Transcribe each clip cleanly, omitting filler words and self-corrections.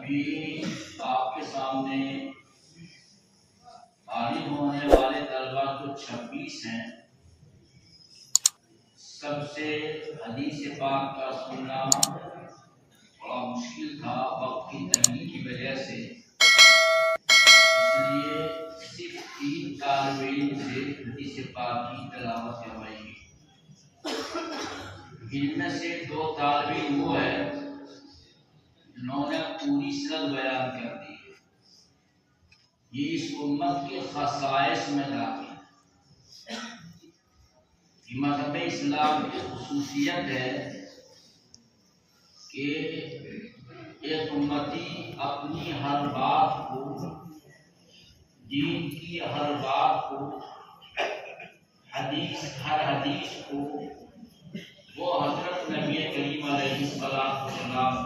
ابھی آپ کے سامنے عالم ہونے والے طلبا تو 26 ہیں. سب سے حدیث پاک کا سننا بڑا مشکل تھا وقت کی تنگی کی وجہ سے، اس لیے صرف 3 طالب علم سے حدیث پاک کی تلاوت کروائی گئی. ان میں سے 2 طالب علم وہ ہے جنہوں نے پوری سند بیان کر دی ہے. یہ اس امت کے خصائص میں داخل ہے. یہ مذہب اسلام کی خصوصیت ہے کہ ایک امتی اپنی ہر بات کو، دین کی ہر بات کو، ہر حدیث کو وہ حضرت نبی کریم علیہ السلام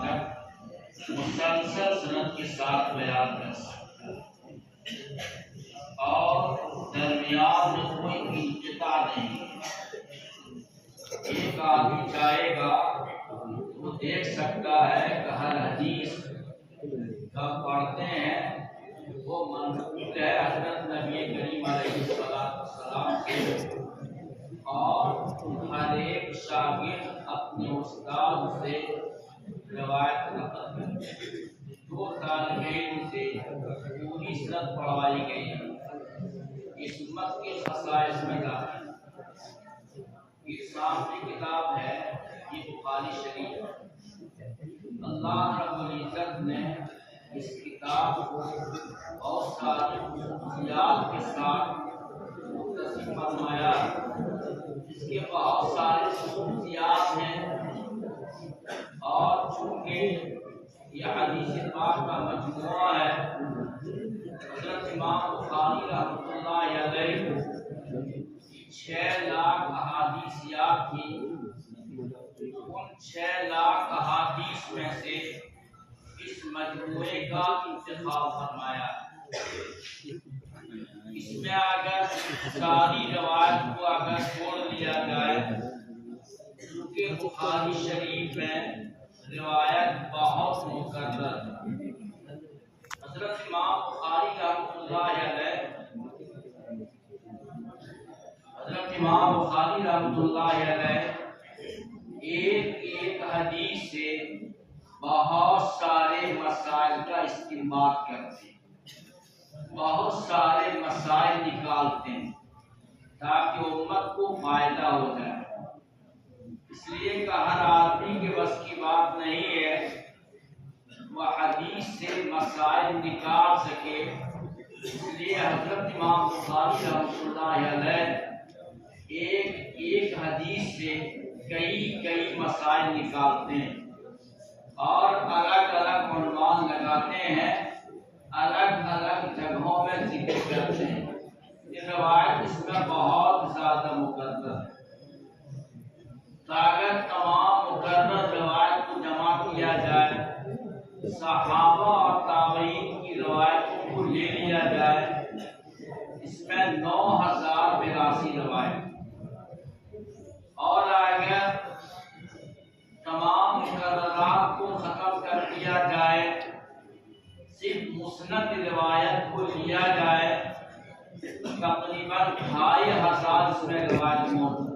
تک مسلسل سند کے ساتھ بیان کر سکتا ہے اور درمیان میں کوئی انقطاع نہیں. ایک آدمی چاہے گا وہ دیکھ سکتا ہے کہ ہر حدیث جب پڑھتے ہیں وہ منسوب ہے حضرت نبی کریم علیہ السلام سے، اور ہر ایک شاگرد اپنے استاد سے روایت نقل کرتے ہیں. 2 طالب علم سے پوری سند پڑھوائی گئی. اس امت کے خصائص میں داخل یہ سامنے کتاب ہے، یہ بخاری شریف. اللہ رب العزت نے اس کتاب کو بہت ساری خصوصیات کے ساتھ متصف فرمایا. اس کے بہت سارے خصوصیات ہیں، اور چونکہ یہ حدیث پاک کا مجموعہ ہے، حضرت امام بخاری رحمۃ اللہ علیہ 6 لاکھ احادیثیات کی. ان 6 لاکھ احادیث میں سے اس مجموعے کا انتخاب فرمایا. اس میں اگر ساری روایت کو اگر چھوڑ دیا جائے، کیونکہ بخاری شریف میں روایت بہت مقرر ہے. حضرت امام بخاری رحمۃ اللہ علیہ ایک حدیث سے بہت سارے مسائل کا استنباط کرتے ہیں، بہت سارے مسائل نکالتے ہیں تاکہ امت کو فائدہ ہو جائے. اس لیے کہ ہر آدمی کے بس کی بات نہیں ہے وہ حدیث سے مسائل نکال سکے. اس لیے حضرت امام بخاری رحمۃ اللہ علیہ ایک حدیث سے کئی مسائل نکالتے ہیں اور الگ الگ عنوان لگاتے ہیں، الگ الگ جگہوں میں ذکر کرتے ہیں. یہ روایت اس میں بہت زیادہ مقرر ہے. اگر تمام مقرر روایت کو جمع کیا جائے، صحابہ اور تابعین کی روایتوں کو لے لیا جائے، اس میں 9082 روایت، اور اگر تمام مقررات کو ختم کر دیا جائے، صرف مسند روایت کو لیا جائے، تقریباً 2500 اس میں روایت موجود.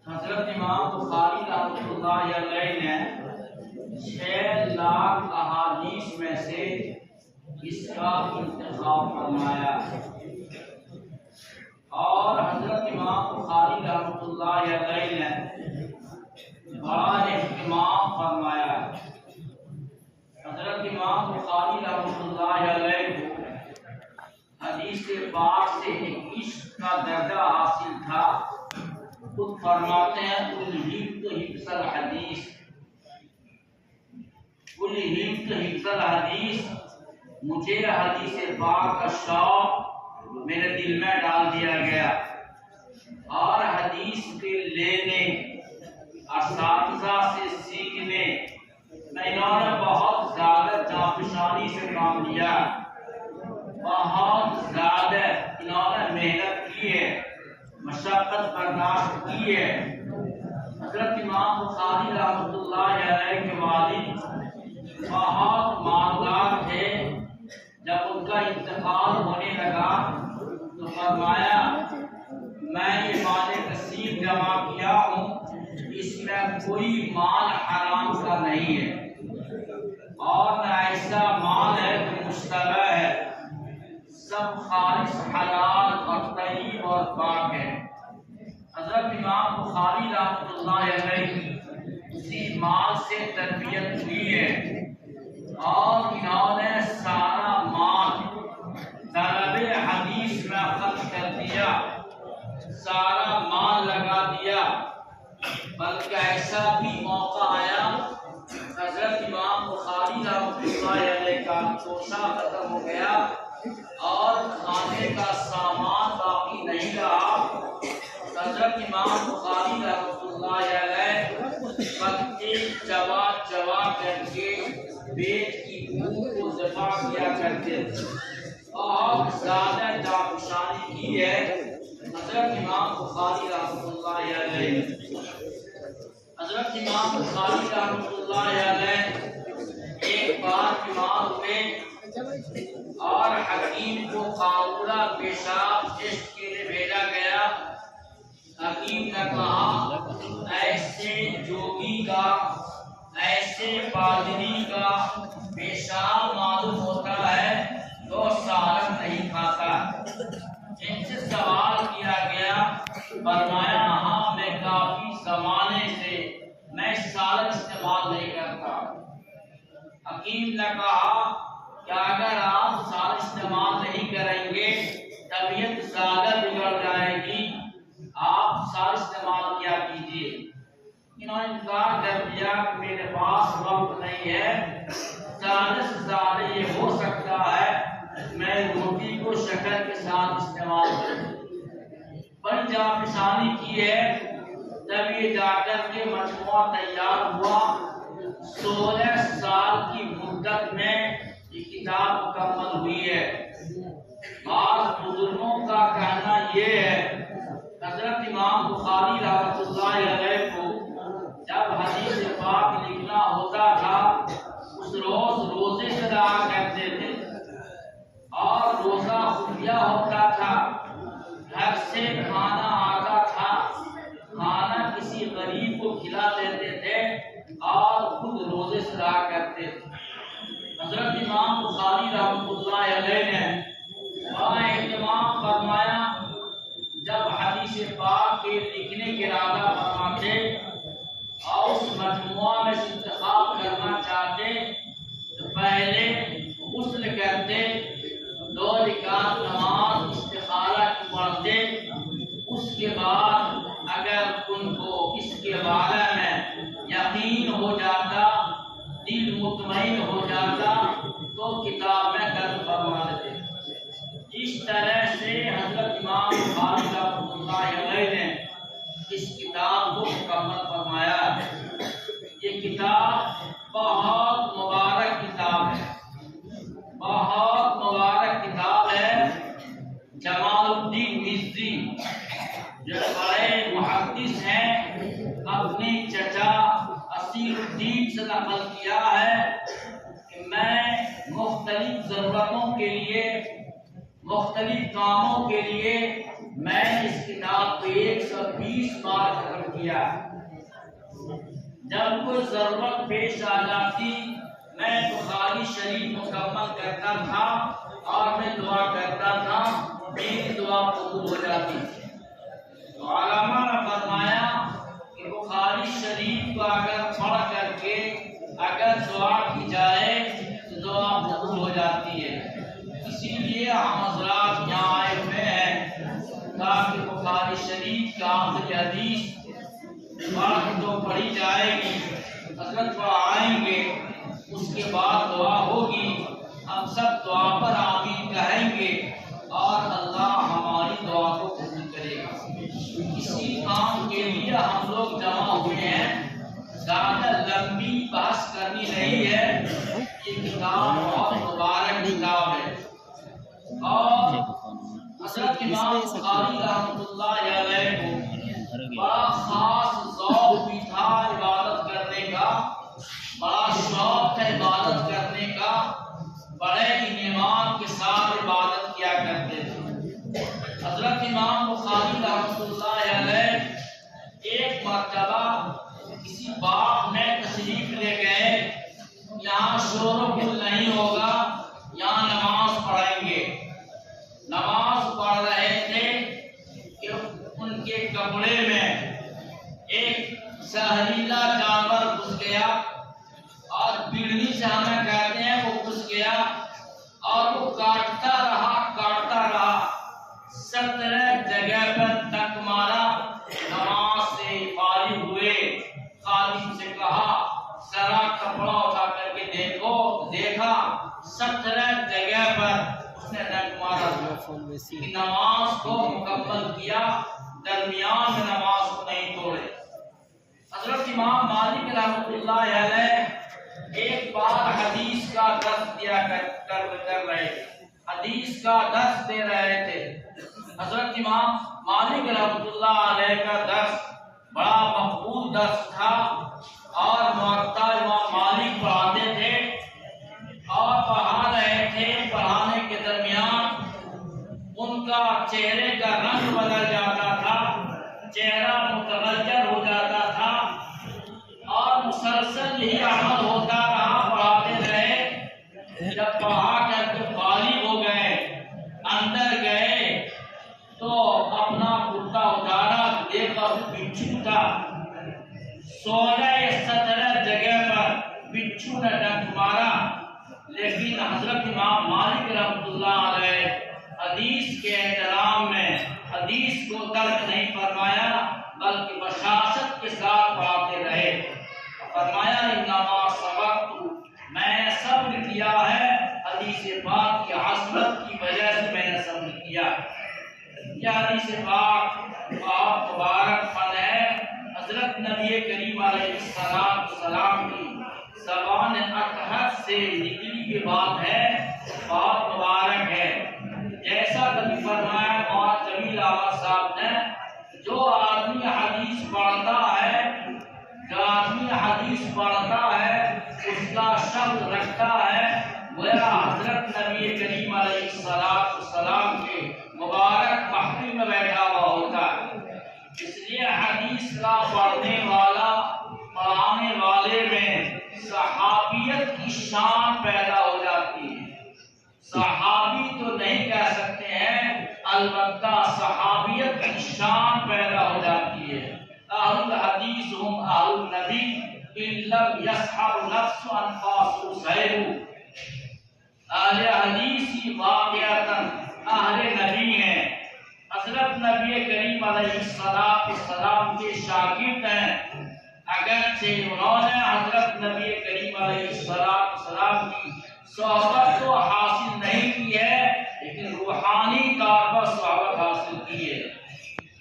حضرت امام بخاری رحمۃ اللہ علیہ نے 6 لاکھ احادیث میں سے اس کا انتخاب فرمایا، اور حضرت امام بخاری رحمۃ اللہ علیہ نے بڑا اہتمام فرمایا. حضرت امام بخاری رحمۃ اللہ علیہ کو حدیث پاک سے ایک عشق کا درجہ حاصل تھا. خود فرماتے ہیں کل حفظ الحدیث، کل حفظ الحدیث، مجھے حدیث پاک کا شوق میرے دل میں ڈال دیا گیا، اور حدیث کے لینے، اساتذہ سے سیکھنے میں انہوں نے بہت زیادہ جانفشانی سے کام لیا، بہت زیادہ انہوں نے محنت کی ہے، مشقت برداشت کی ہے. حضرت امام بخاری رحمۃ اللہ علیہ کے والد بہت اللہ علیہ کا توشہ ختم ہو گیا اور کھانے کا سامان باقی نہیں رہا، حضرت امام بخاری رحمۃ اللہ علیہ پتے چبا چبا کر کے پیٹ کی بھوک کو دفع کیا کرتے تھے۔ بہت زیادہ جانشانی کی ہے حضرت امام بخاری رحمۃ اللہ علیہ۔ حضرت امام بخاری رحمۃ اللہ علیہ ایک بار بیمار ہوئے اور حکیم کو قارورہ پیشاب ٹیسٹ کے لیے بھیجا گیا۔ حکیم نے کہا ایسے جوگی کا، ایسے پادری کا پیشاب معلوم ہوتا ہے تو سالن نہیں کھاتا۔ ان سے سوال کیا گیا، فرمایا ہاں میں کافی زمانے سے میں سالن استعمال نہیں کرتا۔ حکیم نے کہا کہ اگر آپ سالن استعمال نہیں کریں گے طبیعت زیادہ بگڑ جائے گی، آپ سالن استعمال کیا کیجیے۔ انہوں نے انکار کر دیا کہ میرے پاس وقت نہیں ہے، زیادہ سے زیادہ یہ ہو سکتا ہے میں روٹی کو شکر کے ساتھ استعمال کروں۔ بڑی جانشانی کی ہے، تب یہ جا کر کے مجموعہ تیار ہوا۔ 16 سال کی مدت میں یہ کتاب مکمل ہوئی ہے۔ بعض بزرگوں کا کہنا یہ ہے حضرت امام بخاری رحمۃ اللہ علیہ کو جب حدیث پاک لکھنا ہوتا تھا اس روز روزے سے رہا کرتے تھے اور روزہ خفیہ ہوتا تھا۔ گھر سے کھانا آتا تھا، کھانا کسی غریب کو کھلا دیتے تھے اور خود روزے سے رہا کرتے تھے۔ حضرت امام بخاری رحمۃ اللہ علیہ نے بڑا اہتمام فرمایا، جب حدیث پاک کے لکھنے کے ارادہ فرماتے اور اس مجموعہ میں سے انتخاب کرنا چاہتے تو پہلے غسل کرتے، 2 رکعت نماز استخارہ کی پڑھتے، اس کے بعد اگر ان کو اس کے بارے میں یقین ہو جاتا، دل مطمئن ہو جاتا تو کتاب میں درج فرما دیتے۔ اس طرح سے حضرت امام بخاری رحمۃ اللہ علیہ نے اس کتاب کو مکمل فرمایا۔ یہ کتاب بہت مبارک کتاب ہے، بہت مبارک کتاب ہے۔ جمال الدین مزی جو بڑے محدث ہیں، اپنے چچا اصیل الدین سے نقل کیا ہے کہ میں مختلف ضرورتوں کے لیے، مختلف کاموں کے لیے میں نے اس کتاب کو 120 بار ختم کیا۔ جب کوئی ضرورت پیش آ جاتی میں بخاری شریف مکمل کرتا تھا اور میں دعا کرتا تھا، میری دعا قبول ہو جاتی۔ تو علامہ نے فرمایا کہ بخاری شریف کو اگر پڑھ کر کے اگر دعا کی جائے تو دعا قبول ہو جاتی ہے۔ اسی لیے ہم حضرات یہاں آئے ہوئے ہیں تاکہ بخاری شریف کا آخری حدیث پڑھ تو پڑھی جائے گی، حضرت پڑھائیں گے، اس کے بعد دعا ہوگی، ہم سب دعا پر آمین کہیں گے اور اللہ ہماری دعا کو قبول کرے گا۔ اسی کام کے لیے ہم لوگ جمع ہوئے ہیں، زیادہ لمبی بحث کرنی نہیں ہے۔ یہ کتاب بہت مبارک کتاب ہے اور حضرت امام بخاری رحمۃ اللہ علیہ کو بڑا خاص ذوق بھی تھا عبادت کرنے کا، بڑا شوق تھا عبادت کرنے کا، بڑے انعام کے ساتھ عبادت کیا کرتے تھے۔ حضرت امام بخاری رحمۃ اللہ علیہ ایک مرتبہ کسی باغ میں تشریف لے گئے، یہاں شور و غل نہیں ہوگا، یہاں نماز پڑھیں گے۔ نماز پڑھ رہے تھے کہ ان کے کپڑے میں ایک زہریلا جانور گھس گیا اور بڑھنی سے ہمیں کہتے ہیں وہ گھس گیا اور وہ کاٹتا رہا 17 جگہ پر تک مارا۔ نماز سے فارغ ہوئے، خادم سے کہا ذرا کپڑا اٹھا کر کے دیکھو، دیکھا 17 جگہ پر اس نے ڈنک مارا، نماز کو مکمل کیا، درمیان میں نماز کو نہیں توڑے۔ حضرت امام مالک رحمۃ اللہ علیہ ایک بار حدیث کا درس دیا کر رہے تھے، حدیث کا درس دے رہے تھے۔ حضرت امام مالک رحمۃ اللہ علیہ کا درس بڑا مقبول درس تھا اور موطا امام مالک پڑھاتے تھے اور پڑھا رہے تھے۔ پڑھانے کے درمیان ان کا چہرے کا رنگ بدل جاتا تھا، چہرہ متغیر ہو جاتا تھا اور مسلسل یہی عمل ہوتا رہا، پڑھاتے رہے۔ جب پڑھا کر کے فارغ ہو گئے، اندر گئے تو اپنا کرتا اتارا، دیکھا بچھو تھا، 16 یا 17 جگہ پر بچھو نے ڈنک مارا۔ لیکن حضرت امام مالک رحمۃ اللہ علیہ حدیث کے احترام میں حدیث کو ترک نہیں فرمایا، بلکہ بشاشت کے ساتھ پڑھاتے رہے۔ فرمایا انما سبقت، میں نے صبر کیا ہے، حدیث پاک کی عظمت کی وجہ سے میں نے صبر کیا۔ یہ حدیث پاک بہت مبارک فن ہے، حضرت نبی کریم علیہ السلام کی زبان اطہر سے نکلی ہوئی بات ہے، بہت مبارک ہے۔ جیسا کبھی فرمایا مولانا جمیل احمد صاحب نے، جو آدمی حدیث پڑھتا ہے، جو آدمی حدیث پڑھتا ہے، اس کا شبد رکھتا ہے، گویا حضرت نبی کریم علیہ السلام کے مبارک محفل میں بیٹھا ہوا ہوتا ہے۔ اس لیے حدیث کا پڑھنے والا، پڑھانے والے میں صحابیت کی شان پیدا ہو جاتی ہے۔ صحابی تو نہیں کہہ سکتے ہیں، البتہ صحابیت کی شان پیدا ہو جاتی ہے۔ اہل الحدیث ہم اہل النبی ان لم یصحب نفس انفاس غیر، اہل حدیث ہی واقعتاً اہل نبی ہیں۔ حضرت نبی کریم علیہ السلام کے شاگرد ہیں، اگرچہ انہوں نے حضرت نبی کریم علیہ السلام کی صحبت تو حاصل نہیں کی ہے، لیکن روحانی طور پر صحبت حاصل کی ہے۔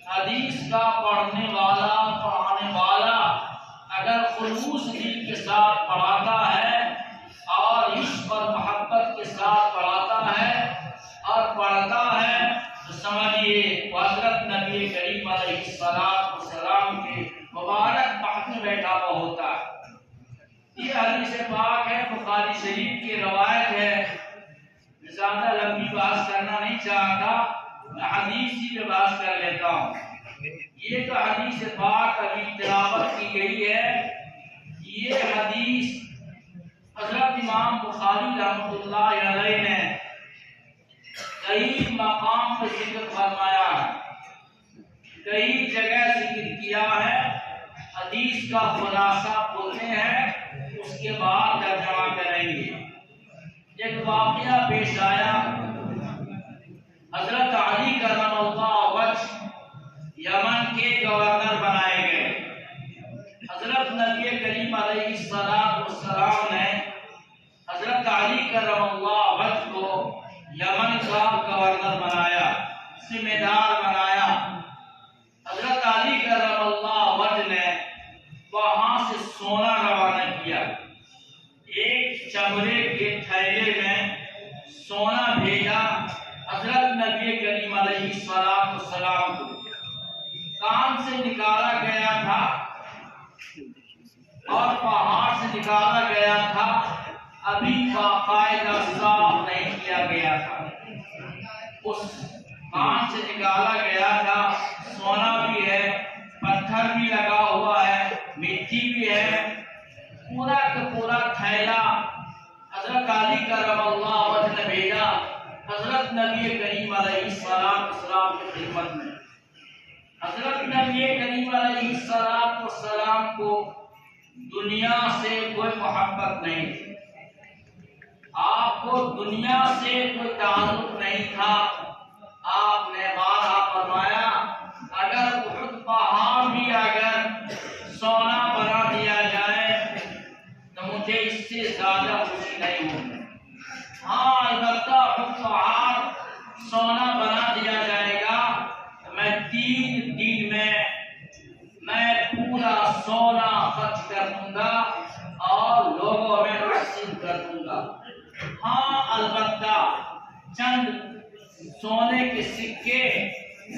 حدیث کا پڑھنے والا، پڑھانے والا اگر خلوص دل کے ساتھ پڑھاتا ہے اور عشق اور محبت کے ساتھ پڑھاتا ہے اور پڑھتا ہے تو سمجھیے وہ حضرت نبی کریم علیہ السلام کے مبارک محفل میں بیٹھا ہوا ہوتا ہے۔ یہ حدیث پاک ہے، بخاری شریف کی روایت ہے۔ زیادہ لمبی بات کرنا نہیں چاہتا، میں حدیث ہی پہ بات کر لیتا ہوں۔ یہ جو حدیث پاک ابھی تلاوت کی گئی ہے، یہ حدیث حضرت امام بخاری رحمۃ اللہ علیہ نے کئی مقام پر ذکر فرمایا ہے، کئی جگہ ذکر کیا ہے۔ حدیث کا خلاصہ بولتے ہیں، اس کے بعد ترجمہ کریں گے۔ ایک واقعہ پیش آیا، حضرت علی کرم اللہ وجہ یمن کے گورنر بنائے گئے۔ حضرت نبی کریم علیہ السلام نے حضرت علی کرم اللہ وجہ کو یمن کا گورنر بنایا، ذمہ دار بنایا۔ حضرت علی کرم اللہ وجہ نے وہاں سے سونا روانہ کیا، ایک چمڑے کے تھیلے میں سونا بھیجا حضرت نبی کریم علیہ السلام کو۔ کام سے نکالا گیا تھا اور پہاڑ سے نکالا گیا تھا، ابھی باقاعدہ صاف نہیں کیا گیا تھا۔ اس کام سے نکالا گیا تھا، سونا بھی ہے، پتھر بھی لگا ہوا ہے، مٹی بھی ہے، پورا کا پورا تھیلا حضرت علی کرم اللہ وجہ نے بھیجا حضرت نبی کریم علیہ السلام کی خدمت میں۔ حضرت نبی کریم علیہ السلام کو دنیا سے کوئی محبت نہیں تھی، آپ کو دنیا سے کوئی تعلق نہیں تھا۔ آپ نے بارہا فرمایا، اگر احد پہاڑ بھی اگر سونا بنا دیا جائے تو مجھے اس سے زیادہ خوشی نہیں ہوگی۔ ہاں البتہ چند سونے کے سکے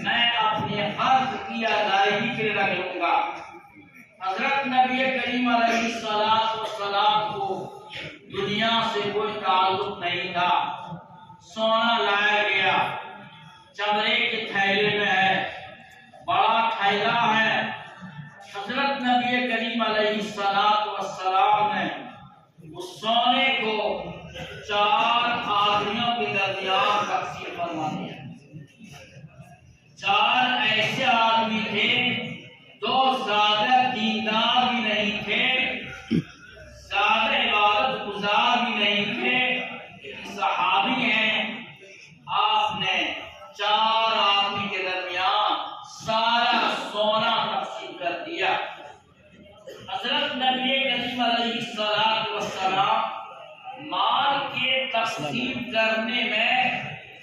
میں اپنے قرض کی ادائیگی کے لیے رکھ لوں گا۔ حضرت نبی کریم علیہ السلام کو دنیا سے کوئی تعلق نہیں تھا۔ سونا لایا گیا، چمڑے کے تھیلے میں ہے، بڑا تھیلا ہے۔ حضرت نبی کریم علیہ السلام نے اس سونے کو 4 آدمیوں کے درمیان تقسیم فرما دیا۔ 4 ایسے آدمی تھے جو زیادہ دیندار بھی نہیں تھے، زیادہ عبادت گزار بھی نہیں تھے، صحابی ہیں۔ آپ نے 4 آدمی کے درمیان سارا سونا تقسیم کر دیا۔ حضرت نبی کریم علیہ السلام مال کے تقسیم کرنے میں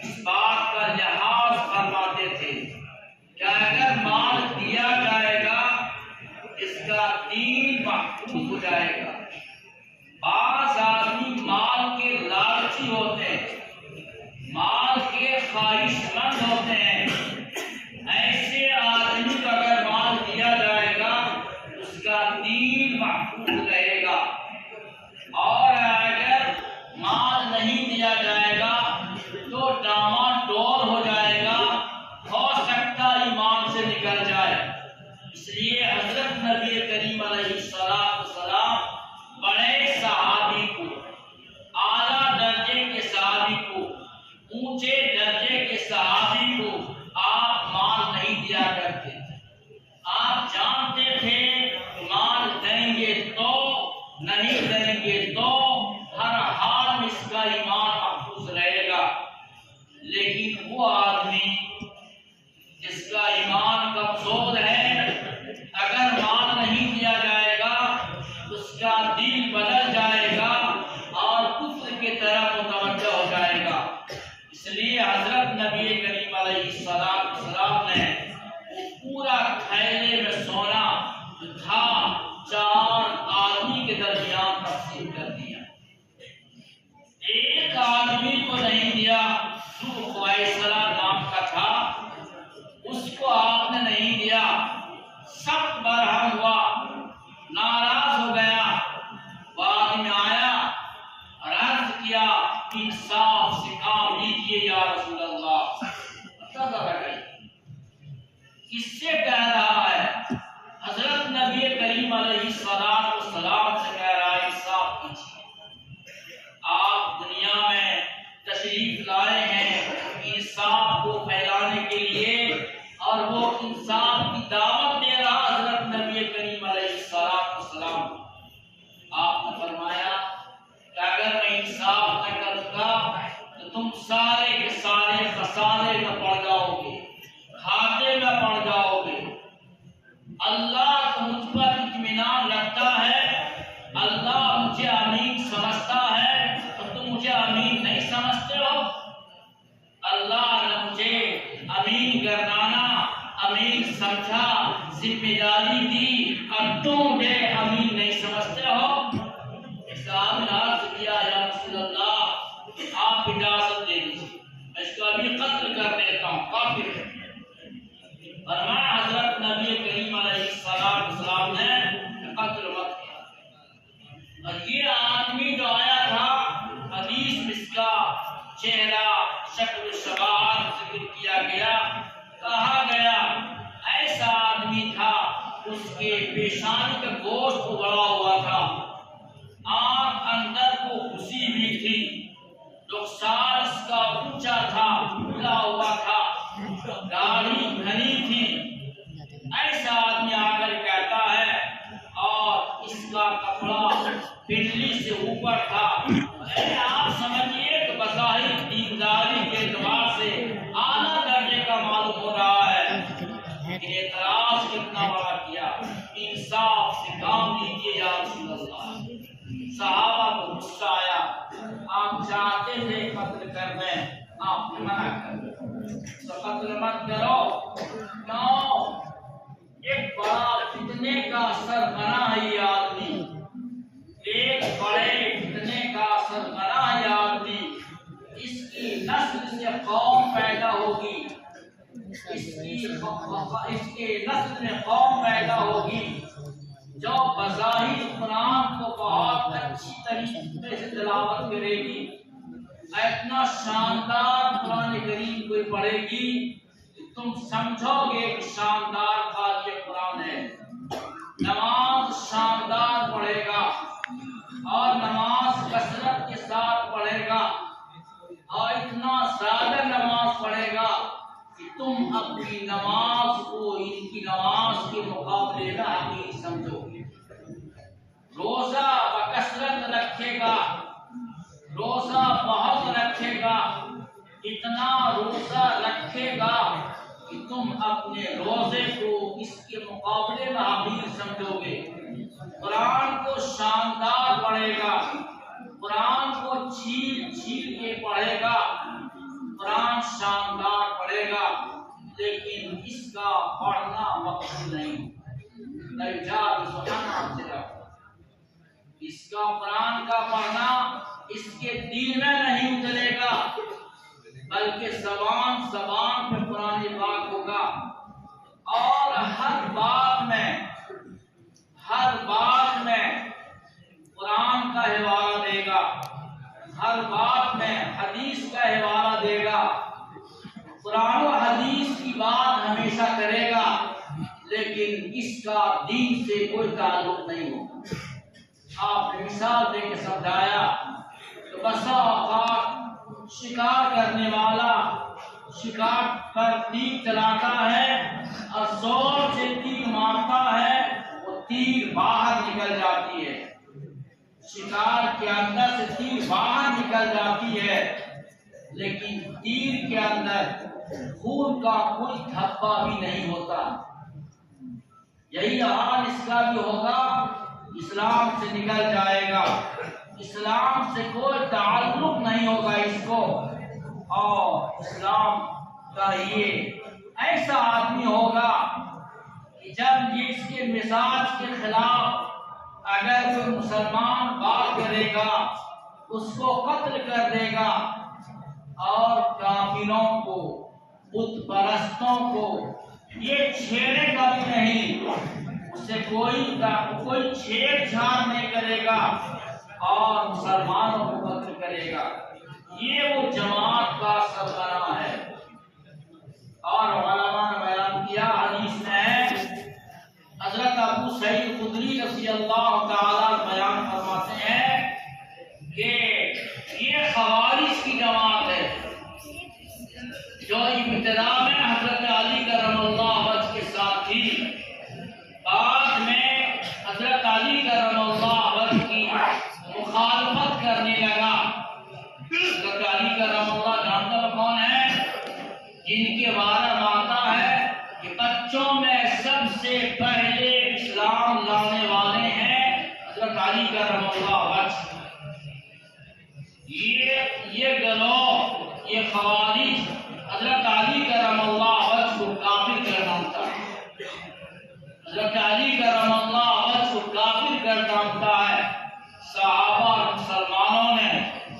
اس بات کا لحاظ فرماتے تھے کہ اگر مال دیا جائے گا اس کا دین محفوظ ہو جائے گا۔ بعض آدمی مال کے لالچی ہوتے ہیں، مال کے خواہش مند ہوتے ہیں، ایسے آدمی کو اگر مال دیا جائے گا اس کا دین محفوظ رہے گا، اور اگر مال نہیں دیا جائے گا تو ڈاماڈول ہو جائے گا، ہو سکتا ایمان سے نکل جائے۔ اس لیے حضرت نبی کریم علیہ السلام بڑے صحابی کو، اعلیٰ درجے کے صحابی کو، اونچے درجے کے صحابی کو آپ مال نہیں دیا کرتے تھے۔ آپ جانتے تھے مال دیں گے تو، نہیں دیں گے تو ہر حال میں اس کا ایمان محفوظ رہے گا۔ لیکن وہ آدمی جس کا ایمان کمزور ہے، اگر مال نہیں دیا جائے گا اس کا دل بدل جائے گا اور کفر کی طرف متوجہ ہو جائے گا۔ اس لیے حضرت نبی کریم علیہ السلام نے وہ پورا تھیلے میں سونا جو تھا 4 آدمی کے درمیان تقسیم کر دیا۔ ایک آدمی کو نہیں دیا جو خواہشرا نام کا تھا، اس کو آپ نے نہیں دیا، سخت برہم ہوا، ناراض ہو گیا۔ وہ آدمی آیا اور عرض کیا انصاف سے کام لیجیے یا رسول اللہ۔ کس سے کہہ رہا ہے؟ حضرت نبی کریم علیہ السلام سے کہہ رہا ہے انصاف کیجیے۔ آپ دنیا میں تشریف لائے ہیں انصاف کو پھیلانے کے لیے، اور وہ انصاف کی دعوت دے رہا حضرت نبی کریم علیہ السلام۔ آپ نے فرمایا کہ اگر میں انصاف نہ کروں گا تو تم سارے کے سارے خسارے میں پڑ جاؤ گے، گھاٹے میں پڑ جاؤ گے۔ اللہ کو مجھ پر اطمینان رکھتا ہے، اللہ مجھے امین سمجھتا ہے، تو تم مجھے امین نہیں سمجھتے ہو۔ اللہ نے مجھے امین گردانا، امین سمجھا، ذمہ داری دی، اور تم مجھے امین نہیں سمجھتے ہو۔ صاحب نے عرض کیا یا رسول اللہ آپ اجازت دے دیجیے، میں اس کو ابھی قتل کر دیتا ہوں، کافر ہے۔ فرمایا حضرت نبی کریم علیہ السلام نے قتل مت کیا۔ اور یہ آدمی جو آیا تھا، حدیث میں اس کا چہرہ، شکل و شباب ذکر کیا گیا، کہا گیا ایسا آدمی تھا اس کے پیشانی کا گوشت اگڑا ہوا تھا، آنکھ اندر کو گھسی ہوئی تھی، رخسار اس کا اونچا تھا، کھلا ہوا تھا، داڑھی گھنی تھی۔ ایسا آدمی آ کر کہتا ہے، اور اس کا کپڑا پنڈلی سے اوپر تھا۔ آپ سمجھیے کہ بظاہر دینداری کے اعتبار سے اعلیٰ درجے کا معلوم ہو رہا ہے، لیکن اعتراض کتنا بڑا کیا، انصاف سے کام لیجیے یا رسول اللہ۔ صحابہ کو غصہ آیا، آپ چاہتے تھے قتل کر دیں، آپ نے منع کر دیا، تو قتل مت کرو۔ کیوں؟ ایک بڑا فتنے کا سربراہ ہے یہ آدمی، ایک بڑے فتنے کا سربراہ ہے یہ آدمی، اس کے نسل میں قوم پیدا ہوگی جو بظاہر قرآن کو بہت اچھی طریقے سے تلاوت کرے گی، اتنا شاندار قرآن کریم کوئی پڑھے گی تم سمجھو گے کہ شاندار قاری قرآن ہے۔ نماز شاندار پڑھے گا اور نماز کثرت کے ساتھ پڑھے گا اور اتنا زیادہ نماز پڑھے گا کہ تم اپنی نماز کو ان کی نماز کے مقابلے میں حقیر سمجھو گے۔ روزہ بکثرت رکھے گا، روزہ بہت رکھے گا، اتنا روزہ رکھے گا کہ تم اپنے روزے کو اس کے مقابلے میں حقیر سمجھو گے۔ قرآن کو شاندار پڑھے گا، قرآن کو چھیل چھیل کے پڑھے گا، قرآن شاندار پڑھے گا، لیکن اس کا پڑھنا مقصود نہیں، اس کا قرآن کا پڑھنا اس کے دل میں نہیں اترے گا، بلکہ زبان زبان پہ قرآن پاک ہوگا اور ہر بات میں قرآن کا حوالہ دے گا، ہر بات میں حدیث کا حوالہ دے گا، قرآن و حدیث کی بات ہمیشہ کرے گا، لیکن اس کا دین سے کوئی تعلق نہیں ہوگا۔ آپ نے مثال دے کے سمجھایا کہ بسا اوقات شکار کرنے والا شکار پر تیر چلاتا ہے اور زور سے تیر مارتا ہے، وہ تیر باہر نکل جاتی ہے، شکار کے اندر سے تیر باہر نکل جاتی ہے، لیکن تیر کے اندر خون کا کوئی دھبا بھی نہیں ہوتا۔ یہی حال اس کا بھی ہوگا، اسلام سے نکل جائے گا، اسلام سے کوئی تعلق نہیں ہوگا اس کو، اور اسلام کا یہ ایسا آدمی ہوگا کہ جب یہ اس کے مزاج کے خلاف اگر کوئی مسلمان بات کرے گا اس کو قتل کر دے گا، اور کافروں کو بت پرستوں کو یہ چھیڑے گا بھی نہیں، اسے کوئی چھیڑ چھاڑ نہیں کرے گا اور مسلمانوں کو قتل کرے گا۔ یہ وہ جماعت کا سربراہ ہے۔ اور علماء نے بیان کیا، حدیث میں ہے، حضرت ابو سعید خدری رضی اللہ تعالی بیان فرماتے ہیں کہ یہ خوارج کی جماعت ہے جو ابتدا میں حضرت علی کرم اللہ وجہ کے ساتھ تھی، بعد میں حضرت علی کرم اللہ وجہ کی مخالفت کرنے لگا۔ حضرت علی کرم اللہ جانتا ہے کون ہے؟ جن کے بارے میں آتا ہے کہ بچوں میں سب سے پہلے اسلام لانے والے ہیں حضرت علی کرم اللہ وجہ۔ یہ گروہ، یہ خوارج حضرت علی کرم اللہ وجہ کو کافر کر ڈالتا ہے، حضرت علی کرم اللہ وجہ کو کافر کر ڈالتا ہے۔ صحابہ اور مسلمانوں نے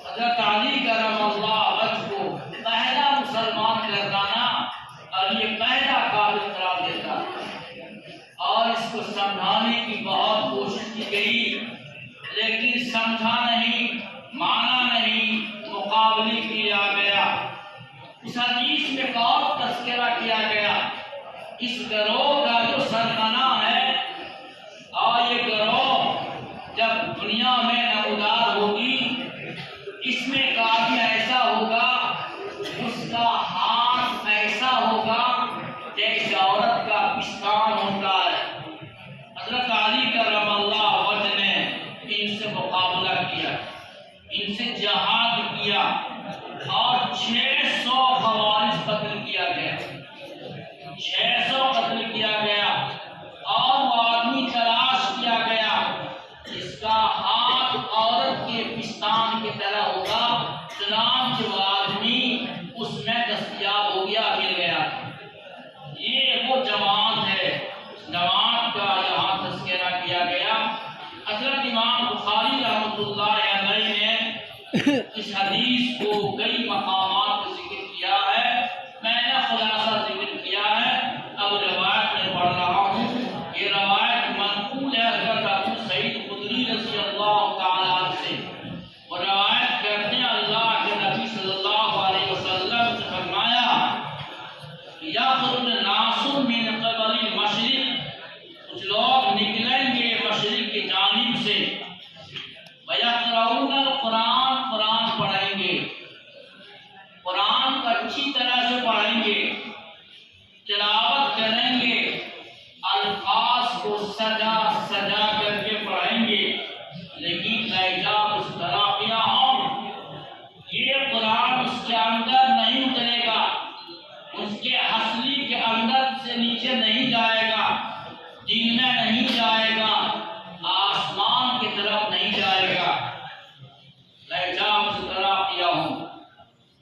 حضرت علی کرم اللہ وجہ کو پہلا مسلمان کر ڈالا اور یہ پہلا کافر قرار دیتا ہے، اور اس کو سمجھانے کی بہت کوشش کی گئی، لیکن سمجھا نہیں، مانا نہیں، مقابلے کیا گیا۔ اس حدیث میں اور تذکرہ کیا گیا، اس گروہ کا جو سرغنہ ہے، اور یہ گروہ جب دنیا میں نمودار ہوگی، اس میں ایک آدمی ایسا ہوگا، اس کا ہاتھ ایسا ہوگا جیسے عورت کا پستان ہوتا ہے۔ حضرت علی کرم اللہ وجہ نے ان سے مقابلہ کیا، ان سے جہاد کیا، اور 600 خوارج قتل کیا گیا، 600 قتل کیا گیا، اور وہ آدمی تلاش کیا گیا اس کا ہاتھ عورت کے پستان کی طرح ہوگا، چنانچہ وہ آدمی اس میں دستیاب ہو گیا، مل گیا۔ یہ وہ جماعت ہے، جماعت کا یہاں تذکرہ کیا گیا۔ حضرت امام بخاری رحمۃ اللہ علیہ نے اس حدیث کو کئی مقامات پر ذکر کیا ہے، میں نے خلاصہ ذکر کیا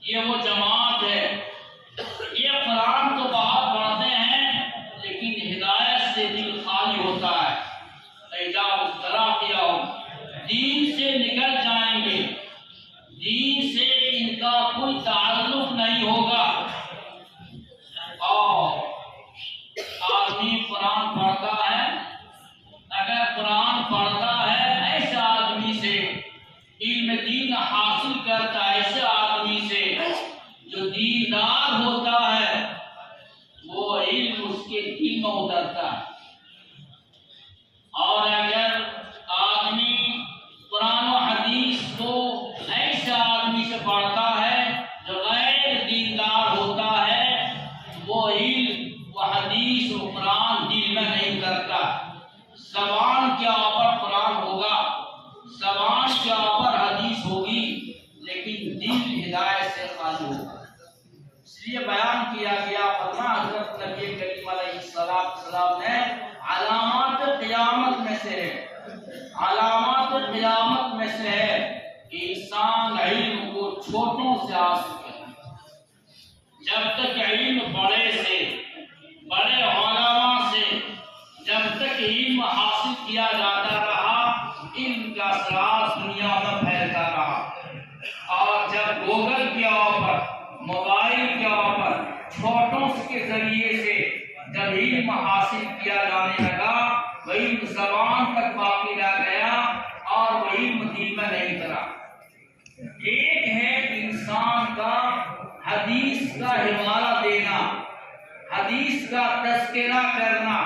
یہ وہ جماعت ہے، یہ قرآن تو بہت پڑھتے ہیں لیکن ہدایت سے دل خالی ہوتا ہے۔ دین سے نکل جائیں گے، دین سے ان کا کوئی تعلق نہیں ہوگا۔ اور آدمی قرآن پڑھتا ہے، اگر قرآن پڑھتا ہے ایسے آدمی سے، علم دین حاصل کرتا ہے ایسے آدمی سے، جو دیندار ہوتا ہے وہ علم اس کے دل میں اترتا ہے۔ اور اگر آدمی قرآن و حدیث کو ایسے آدمی سے پڑھتا ہے جو غیر دیندار ہوتا ہے، وہ علم و حدیث و قرآن دل میں نہیں کرتا۔ زبان کے اوپر قرآن ہوگا، زبان کے اوپر حدیث ہوگی، لیکن دل ہدایت سے خالی ہوگا۔ اس لیے بیان کیا گیا، فرمایا حضرت نبی کریم علیہ السلام نے علامات قیامت میں سے ہے، علامات قیامت میں سے ہے کہ انسان علم کو چھوٹوں سے حاصل کرے۔ جب تک علم بڑے سے، بڑے علماء سے جب تک علم حاصل کیا جاتا رہا، علم کا اثرات دنیا میں پھیلتا رہا۔ اور جب گوگل کے اوپر، موبائل کے اوپر چھوٹوں کے ذریعے سے جب علم حاصل کیا جانے لگا، وہ علم زبان تک باقی رہ گیا اور وہ علم دل میں نہیں اترا۔ ایک ہے انسان کا حدیث کا حوالہ دینا، حدیث کا تذکرہ کرنا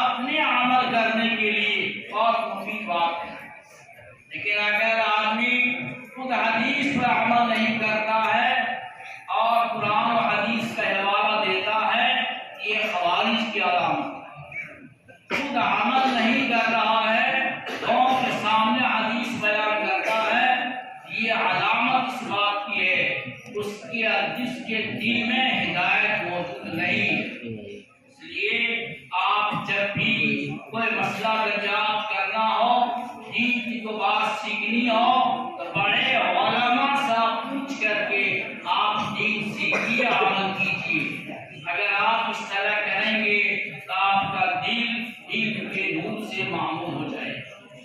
اپنے عمل کرنے کے لیے بہت مفید بات ہے، لیکن اگر آدمی خود حدیث پر عمل نہیں کرتا ہے اور قرآن و حدیث کا حوالہ دیتا ہے، یہ خوارج کی علامت ہے۔ خود عمل نہیں کر رہا ہے، قوم کے سامنے حدیث بیان کرتا ہے، یہ علامت اس بات کی ہے جس کے دل میں ہدایت موجود نہیں۔ اس لیے آپ جب بھی کوئی مسئلہ دریافت کرنا ہو، دین کی کوئی بات سیکھنی ہو، تو بڑے علماء سے آپ پوچھ کر کے آپ دین سیکھیے، عمل کیجیے۔ اگر آپ اس طرح کریں گے تو آپ کا دل علم کے نور سے معمور ہو جائے گا۔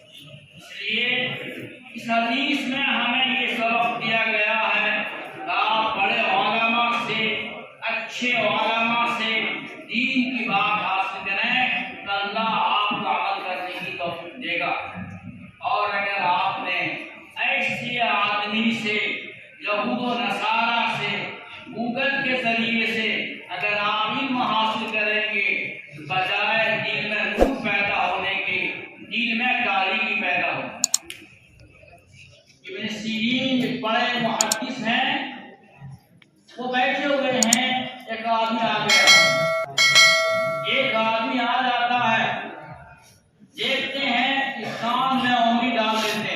اس لیے اس حدیث میں ہمیں یہ سبق دیا گیا ہے کہ آپ بڑے علماء سے، اچھے علماء سے دین کی بات حاصل کریں تو اللہ آپ کو عمل کرنے کی توفیق دے گا۔ اور اگر آپ نے ایسے آدمی سے، یہود و نصارہ سے، گوگل کے ذریعے سے اگر آپ علم حاصل کریں گے، بجائے دل میں نور پیدا ہونے کے، دل میں تاریکی پیدا ہو۔ ابن سیرین بڑے محدث ہیں، وہ بیٹھے ہوئے ہیں، ایک آدمی آ گیا، ایک آدمی آ جاتا ہے، دیکھتے ہیں کہ کان میں انگلی ڈال دیتے